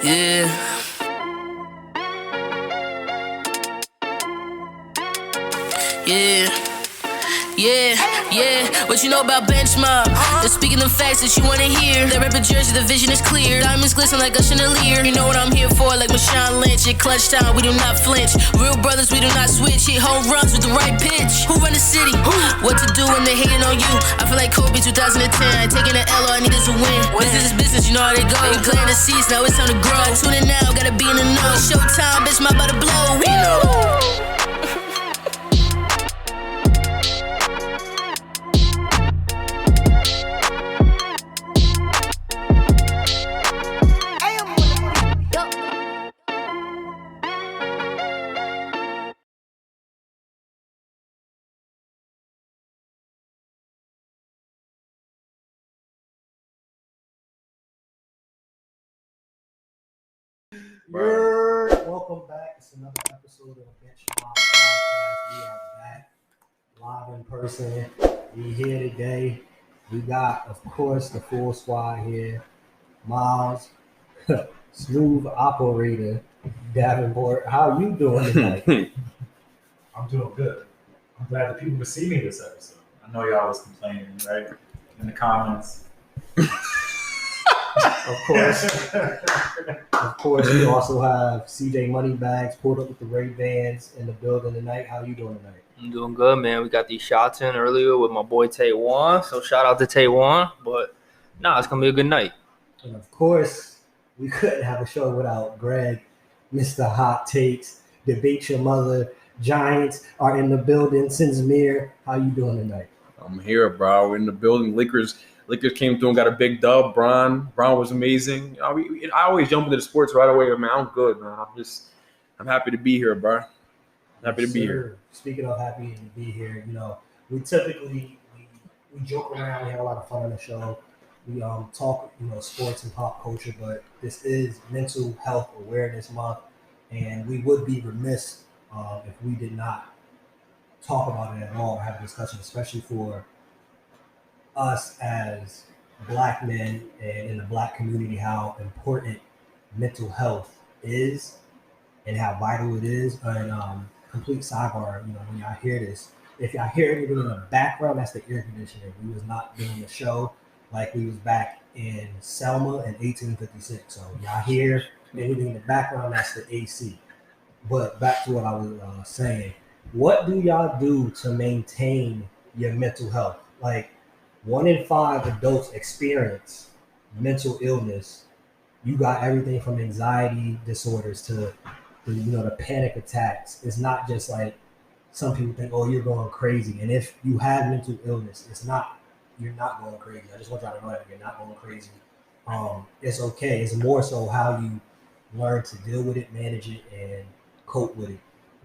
Yeah. What you know about Bench Mob? They're speaking the facts that you wanna hear. They rep a jersey, the vision is clear. Diamonds glisten like a chandelier. You know what I'm here for, like Marshawn Lynch. At clutch time, we do not flinch. Real brothers, we do not switch. Hit home runs with the right pitch. Who run the city? What to do when they hating on you? I feel like Kobe 2010. Taking an L, all I need is a win. Business is business, you know how they go. They clearing the seats, now it's time to grow. Tune in now, gotta be in the know. Showtime, bitch, my about to blow. We know. Welcome back. It's another episode of the Bench Mob Podcast. We are back live in person. We here today. We got, of course, the full squad here. Miles, smooth operator, Davenport. How you doing tonight? I'm doing good. I'm glad that people will see me this episode. I know y'all was complaining, right? In the comments. Of course, we also have CJ Moneybags pulled up with the Ray-Bans in the building tonight. How you doing tonight? I'm doing good, man. We got these shots in earlier with my boy Taywan, so shout out to Taywan. But it's gonna be a good night. And of course, we couldn't have a show without Greg, Mr. Hot Takes, Debate Your Mother, Giants are in the building. Sinsmere, how you doing tonight? I'm here, bro. We're in the building. Lakers came through and got a big dub. Bron was amazing. I always jump into the sports right away, man. I'm good, man. I'm happy to be here, bro. Happy to be here. Speaking of happy to be here, we typically we joke around. We have a lot of fun on the show. We talk, sports and pop culture, but this is Mental Health Awareness Month, and we would be remiss if we did not talk about it at all or have a discussion, especially for us as Black men and in the Black community, how important mental health is and how vital it is. And complete sidebar, when y'all hear this, if y'all hear anything in the background, that's the air conditioner. We was not doing the show like we was back in Selma in 1856. So y'all hear anything in the background, that's the AC. But back to what I was saying. What do y'all do to maintain your mental health? Like, 1 in 5 adults experience mental illness. You got everything from anxiety disorders to the panic attacks. It's not just like some people think, oh, you're going crazy. And if you have mental illness, you're not going crazy. I just want y'all to know that you're not going crazy. It's okay. It's more so how you learn to deal with it, manage it, and cope with it.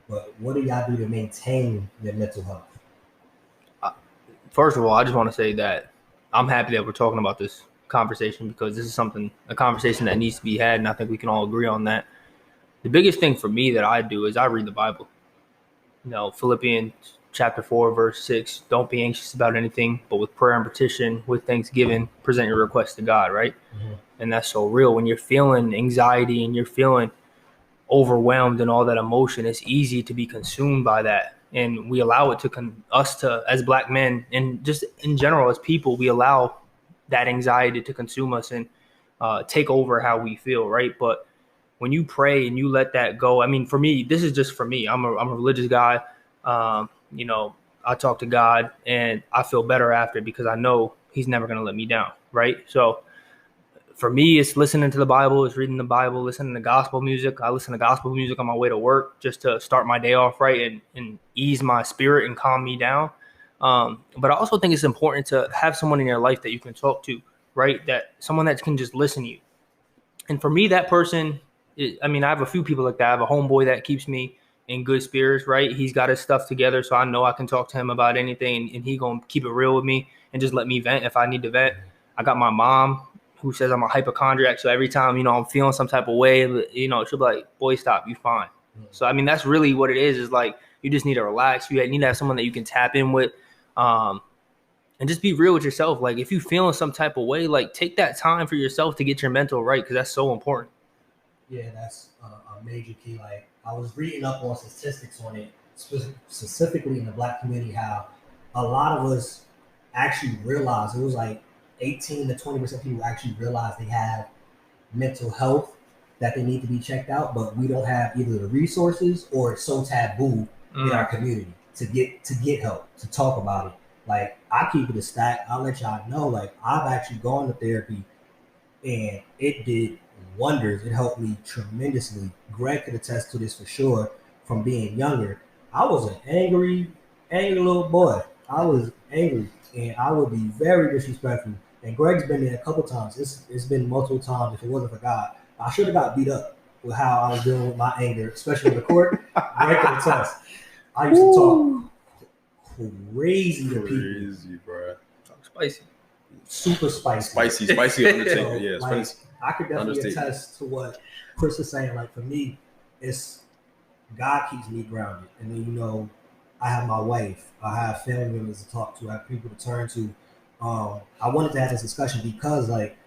But what do y'all do to maintain your mental health? First of all, I just want to say that I'm happy that we're talking about this conversation because this is a conversation that needs to be had, and I think we can all agree on that. The biggest thing for me that I do is I read the Bible. Philippians chapter 4, verse 6, don't be anxious about anything, but with prayer and petition, with thanksgiving, present your request to God, right? Mm-hmm. And that's so real. When you're feeling anxiety and you're feeling overwhelmed and all that emotion, it's easy to be consumed by that. And we allow it to us to, as Black men and just in general as people, we allow that anxiety to consume us and take over how we feel, right? But when you pray and you let that go, I mean, for me, this is just for me. I'm a religious guy. I talk to God and I feel better after because I know He's never going to let me down, right? So for me, it's listening to the Bible, it's reading the Bible, listening to gospel music. I listen to gospel music on my way to work just to start my day off right and ease my spirit and calm me down. But I also think it's important to have someone in your life that you can talk to, right? That someone that can just listen to you. And for me, that person, I have a few people like that. I have a homeboy that keeps me in good spirits, right? He's got his stuff together, so I know I can talk to him about anything, and he gonna keep it real with me and just let me vent if I need to vent. I got my mom, who says I'm a hypochondriac. So every time, I'm feeling some type of way, she'll be like, boy, stop, you fine. Mm-hmm. So, that's really what it is like, you just need to relax. You need to have someone that you can tap in with and just be real with yourself. Like, if you feeling some type of way, like, take that time for yourself to get your mental right, because that's so important. Yeah, that's a major key. Like I was reading up on statistics on it, specifically in the Black community, how a lot of us actually realize it was like 18 to 20% of people actually realize they have mental health that they need to be checked out, but we don't have either the resources or it's so taboo in our community to get help, to talk about it. Like I keep it a stack. I'll let y'all know. Like I've actually gone to therapy and it did wonders. It helped me tremendously. Greg could attest to this for sure. From being younger, I was an angry little boy. I was angry, and I would be very disrespectful. And Greg's been there a couple times. It's been multiple times. If it wasn't for God, I should have got beat up with how I was dealing with my anger, especially in the court. Greg could attest. I used to talk crazy to people. Crazy, bro. Talk spicy. Super spicy. Spicy Undertaker. So, Yeah, like, spicy. I could definitely attest to what Chris is saying. Like for me, it's God keeps me grounded, and then I have my wife, I have family members to talk to, I have people to turn to. I wanted to have this discussion because like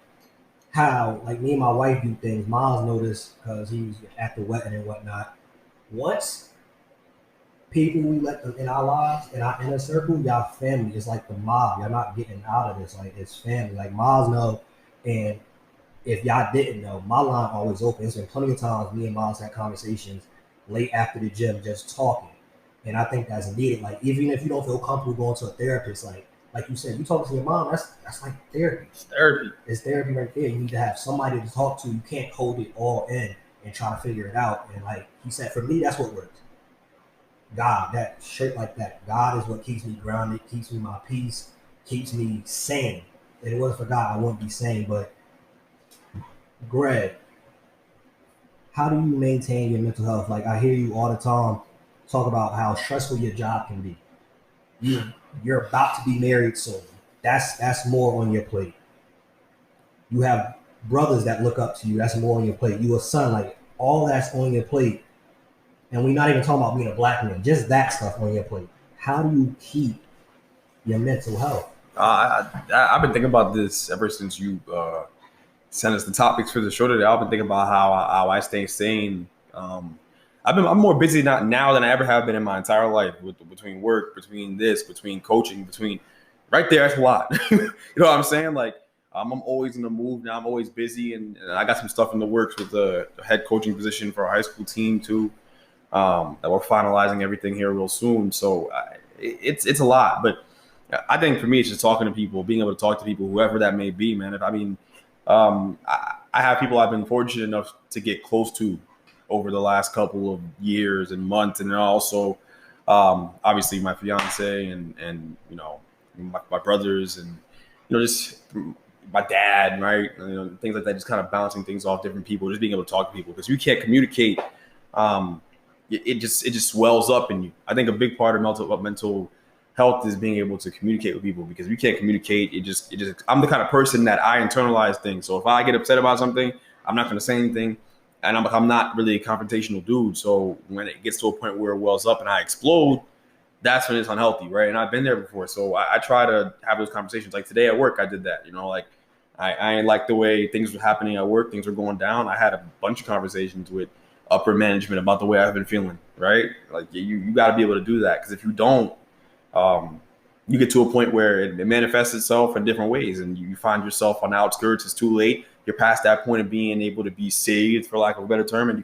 how like me and my wife do things. Miles noticed because he was at the wedding and whatnot. Once people we let them in our lives, in our inner circle, y'all family. It's like the mob. Y'all not getting out of this. Like it's family. Like Miles know, and if y'all didn't know, my line always open. It's been plenty of times me and Miles had conversations late after the gym, just talking. And I think that's needed. Like even if you don't feel comfortable going to a therapist, like you said, you talk to your mom. That's like therapy. It's therapy. It's therapy right there. You need to have somebody to talk to. You can't hold it all in and try to figure it out. And like he said, for me, that's what works. God, that shit like that. God is what keeps me grounded, keeps me my peace, keeps me sane. If it wasn't for God, I wouldn't be sane. But Greg, how do you maintain your mental health? Like I hear you all the time talk about how stressful your job can be. You're about to be married soon. That's more on your plate. You have brothers that look up to you. That's more on your plate. You a son, like all that's on your plate. And we're not even talking about being a black man. Just that stuff on your plate. How do you keep your mental health? I've been thinking about this ever since you sent us the topics for the show today. I've been thinking about how I stay sane. I'm more busy now than I ever have been in my entire life between work, between this, between coaching, right there. That's a lot. You know what I'm saying? Like I'm always in the move now. I'm always busy, and I got some stuff in the works with the head coaching position for a high school team too. That we're finalizing everything here real soon. So it's a lot, but I think for me, it's just talking to people, being able to talk to people, whoever that may be, man. I have people I've been fortunate enough to get close to over the last couple of years and months. And then also, obviously my fiance and my brothers and, just my dad, right. Things like that, just kind of bouncing things off different people, just being able to talk to people because you can't communicate. It just swells up in you. I think a big part of mental health is being able to communicate with people because if you can't communicate, I'm the kind of person that I internalize things. So if I get upset about something, I'm not going to say anything. And I'm not really a confrontational dude. So when it gets to a point where it wells up and I explode, that's when it's unhealthy, right? And I've been there before. So I try to have those conversations. Like today at work, I did that. I ain't like the way things were happening at work. Things were going down. I had a bunch of conversations with upper management about the way I've been feeling, right? Like you got to be able to do that. Because if you don't, you get to a point where it manifests itself in different ways and you find yourself on the outskirts. It's too late. You're past that point of being able to be saved, for lack of a better term, and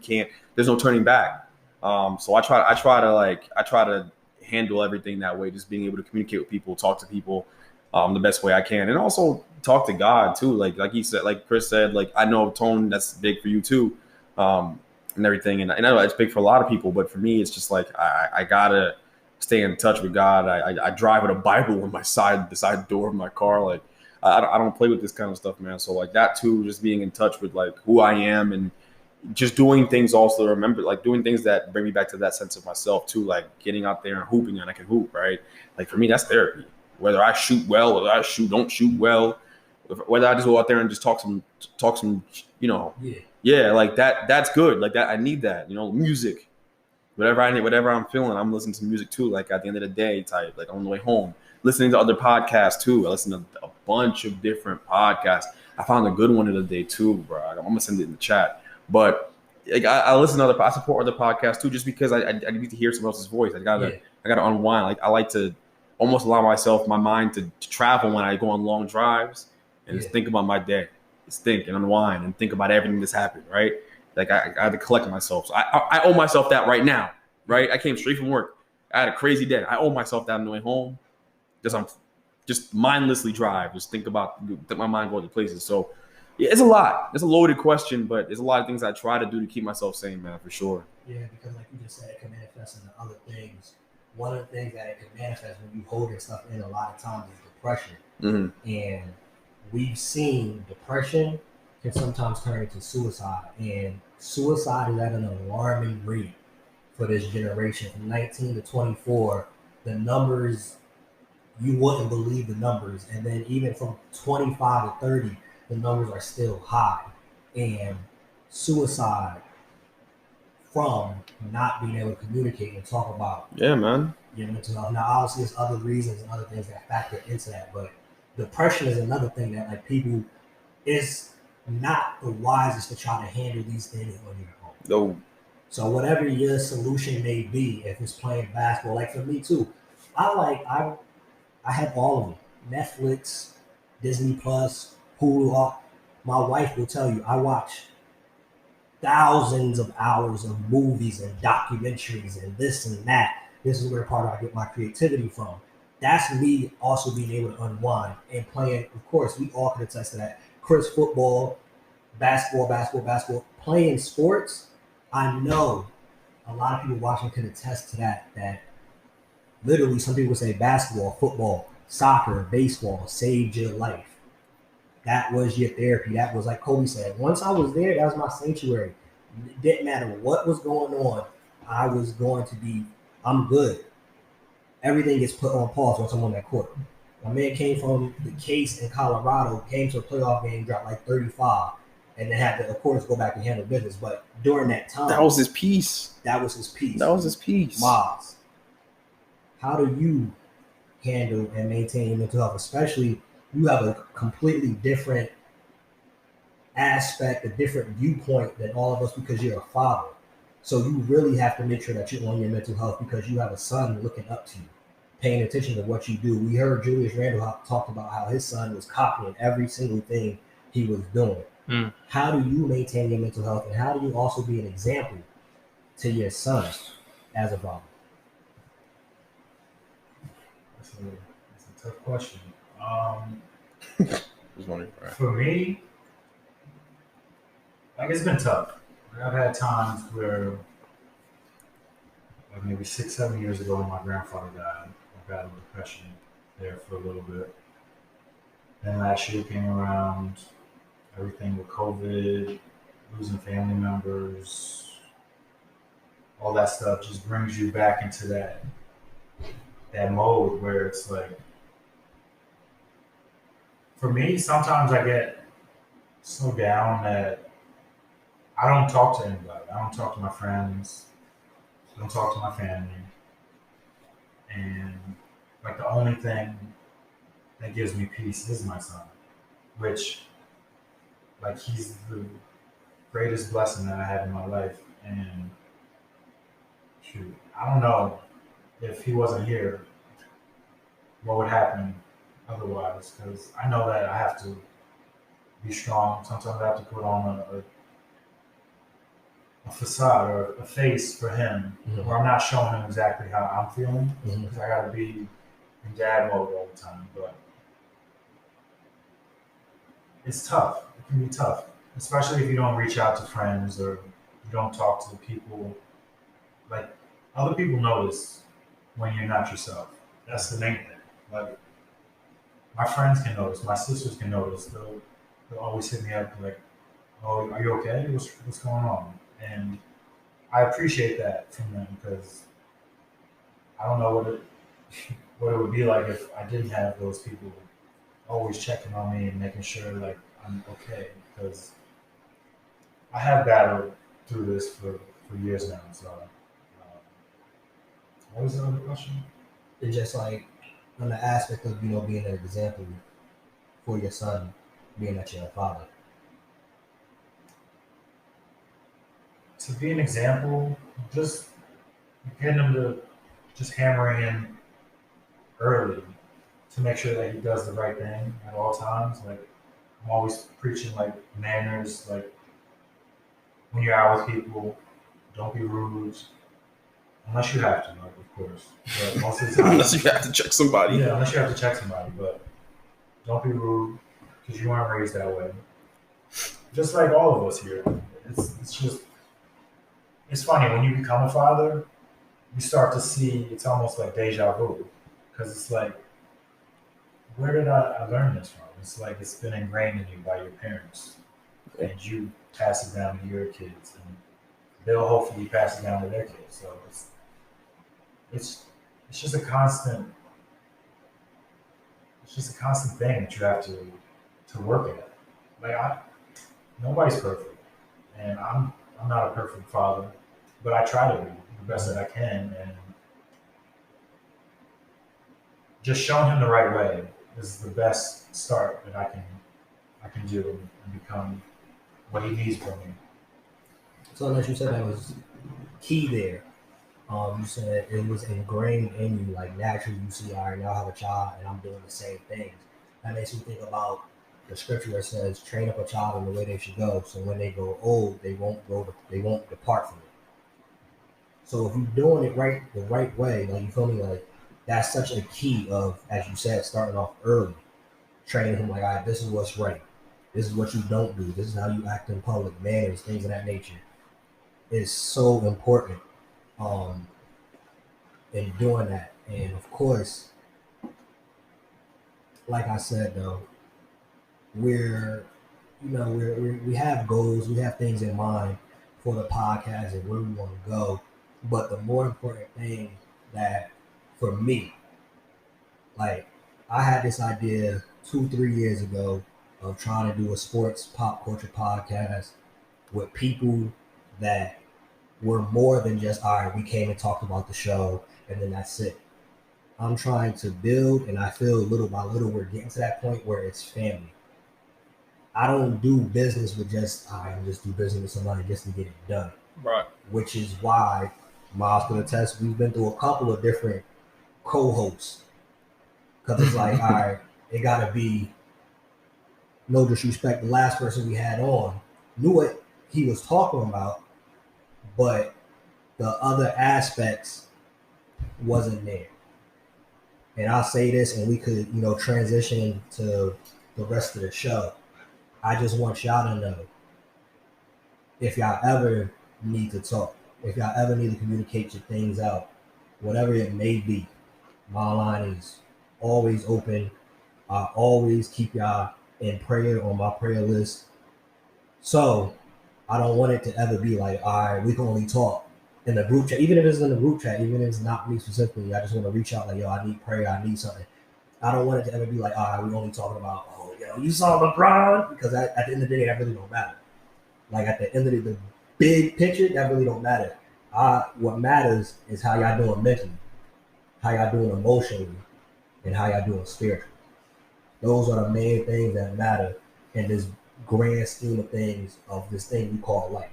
there's no turning back. So I try to handle everything that way, just being able to communicate with people, talk to people the best way I can, and also talk to God too. Like he said, like Chris said, like I know Tone, that's big for you too, and everything. And I know it's big for a lot of people, but for me, it's just like I gotta stay in touch with God. I drive with a Bible on the side door of my car. Like I don't play with this kind of stuff, man. So like that too, just being in touch with like who I am and just doing things also to remember, like doing things that bring me back to that sense of myself too, like getting out there and hooping and I can hoop, right? Like for me, that's therapy. Whether I shoot well, whether I don't shoot well, whether I just go out there and just talk some, yeah, like that's good. Like that, I need that, music, whatever I'm feeling, I'm listening to music too. Like at the end of the day type, like on the way home, listening to other podcasts too. I listen to a bunch of different podcasts. I found a good one of the day too, bro. I'm gonna send it in the chat. But like I listen to I support other podcasts too, just because I need to hear someone else's voice. I gotta unwind. Like I like to almost allow my mind to travel when I go on long drives and just think about my day, just think and unwind and think about everything that's happened. Right? Like I had to collect myself. So I owe myself that right now. Right? I came straight from work. I had a crazy day. I owe myself that on the way home. Just mindlessly drive. Just think about my mind going to places. So. Yeah, it's a lot. It's a loaded question, but there's a lot of things I try to do to keep myself sane, man, for sure. Yeah, because like you just said, it can manifest into other things. One of the things that it can manifest when you holding stuff in a lot of times is depression. Mm-hmm. And we've seen depression can sometimes turn into suicide. And suicide is at an alarming rate for this generation. From 19 to 24, the numbers, you wouldn't believe the numbers. And then even from 25 to 30, the numbers are still high. And suicide from not being able to communicate and talk about your mental health. Now, obviously, there's other reasons and other things that factor into that, but depression is another thing that like people is not the wisest to try to handle these things on your own. No. So whatever your solution may be, if it's playing basketball, like for me too, I have all of them: Netflix, Disney Plus, Hulu. My wife will tell you I watch thousands of hours of movies and documentaries and this and that. This is where part I get my creativity from. That's me also being able to unwind and playing. Of course, we all can attest to that. Chris, football, basketball, playing sports. I know a lot of people watching can attest to that. That literally some people say basketball, football, soccer, baseball saved your life. That was your therapy. That was like Kobe said. Once I was there, that was my sanctuary. It didn't matter what was going on. I was going to be, I'm good. Everything gets put on pause once I'm on that court. My man came from the case in Colorado, came to a playoff game, dropped like 35, and then had to, of course, go back and handle business. But during that time, that was his piece. Miles, how do you handle and maintain your mental health, especially you have a completely different aspect, a different viewpoint than all of us because you're a father. So you really have to make sure that you're on your mental health because you have a son looking up to you, paying attention to what you do. We heard Julius Randle talk about how his son was copying every single thing he was doing. How do you maintain your mental health, and how do you also be an example to your son as a father? That's a tough question. For me, like it's been tough. I've had times where, like maybe 6-7 years ago when my grandfather died, I battled depression there for a little bit. Then last year came around, everything with COVID, losing family members, all that stuff just brings you back into that mode where it's like, for me, sometimes I get so down that I don't talk to anybody. I don't talk to my friends. I don't talk to my family. And like the only thing that gives me peace is my son, which like he's the greatest blessing that I have in my life. And shoot, I don't know if he wasn't here, what would happen otherwise, because I know that I have to be strong. Sometimes I have to put on a facade or a face for him, where I'm not showing him exactly how I'm feeling, because I got to be in dad mode all the time. But it's tough. It can be tough, especially if you don't reach out to friends or you don't talk to the people. Like other people notice when you're not yourself. That's the main thing. Like my friends can notice, my sisters can notice. They'll always hit me up like, "Oh, are you okay? What's going on?" And I appreciate that from them because I don't know what it would be like if I didn't have those people always checking on me and making sure like I'm okay, because I have battled through this for years now. So, what was the other question? It's just like on the aspect of being an example for your son, being that you're a father. to be an example, just getting him to just hammering in early to make sure that he does the right thing at all times. Like I'm always preaching like manners, like when you're out with people, don't be rude. Unless you have to, like, of course. But most of the time, Unless you have to check somebody. yeah, unless you have to check somebody, but don't be rude because you weren't raised that way. Just like all of us here, it's funny when you become a father, you start to see it's almost like deja vu because it's like, where did I learn this from? It's like it's been ingrained in you by your parents, and you pass it down to your kids, and they'll hopefully pass it down to their kids. So it's just a constant. It's just a constant thing that you have to work at. Like nobody's perfect, and I'm not a perfect father, but I try to be the best that I can, and just showing him the right way is the best start that I can do and become what he needs from me. So unless you said that was key there, you said it was ingrained in you, like naturally you see, all right, now I have a child and I'm doing the same things. That makes me think about the scripture that says, train up a child in the way they should go, so when they grow old, they won't depart from it. So if you're doing it the right way, like you feel me, like that's such a key of, as you said, starting off early, training him like, all right, this is what's right. This is what you don't do. This is how you act in public, manners, things of that nature. Is so important in doing that. And of course, like I said though, we have goals, we have things in mind for the podcast and where we want to go. But the more important thing that for me, like I had this idea 2-3 years ago of trying to do a sports pop culture podcast with people that were more than just, all right, we came and talked about the show and then that's it. I'm trying to build, and I feel little by little we're getting to that point where it's family. I don't do business with just, I just do business with somebody just to get it done. Right. Which is why Miles could attest, we've been through a couple of different co-hosts. Because it's like, all right, it got to be, no disrespect, the last person we had on knew what he was talking about, but the other aspects wasn't there. And I'll say this, and we could, transition to the rest of the show. I just want y'all to know, if y'all ever need to talk, if y'all ever need to communicate your things out, whatever it may be, my line is always open. I always keep y'all in prayer on my prayer list. So I don't want it to ever be like, all right, we can only talk in the group chat, even if it's in the group chat, even if it's not me specifically. I just want to reach out like, yo, I need prayer, I need something. I don't want it to ever be like, all right, we're only talking about, you saw LeBron, because at the end of the day, that really don't matter. Like at the end of the big picture, that really don't matter. What matters is how y'all doing mentally, how y'all doing emotionally, and how y'all doing spiritually. Those are the main things that matter in this grand scheme of things of this thing we call life.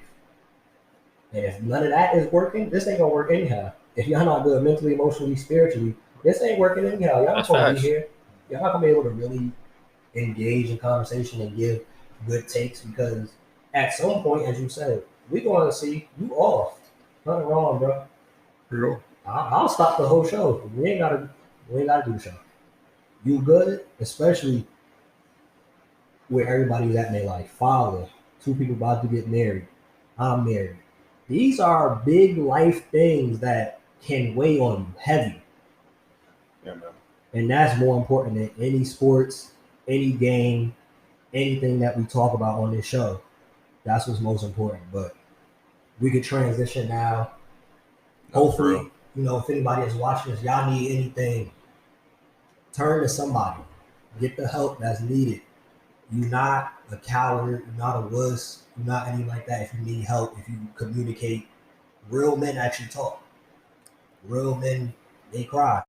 And if none of that is working, this ain't gonna work anyhow. If y'all not good mentally, emotionally, spiritually, this ain't working anyhow. Y'all not gonna be here. Y'all not gonna be able to really engage in conversation and give good takes, because at some point, as you said, we going to see you off. Nothing wrong, bro. Real. I'll stop the whole show. We ain't gotta do the show. You good, especially where everybody's at in their life. Father, 2 people about to get married. I'm married. These are big life things that can weigh on you heavy. Yeah, man. And that's more important than any sports, any game, anything that we talk about on this show. That's what's most important. But we could transition now. Hopefully, if anybody is watching this, y'all need anything, turn to somebody. Get the help that's needed. You're not a coward. You're not a wuss. You're not anything like that. If you need help, if you communicate, real men actually talk. Real men, they cry.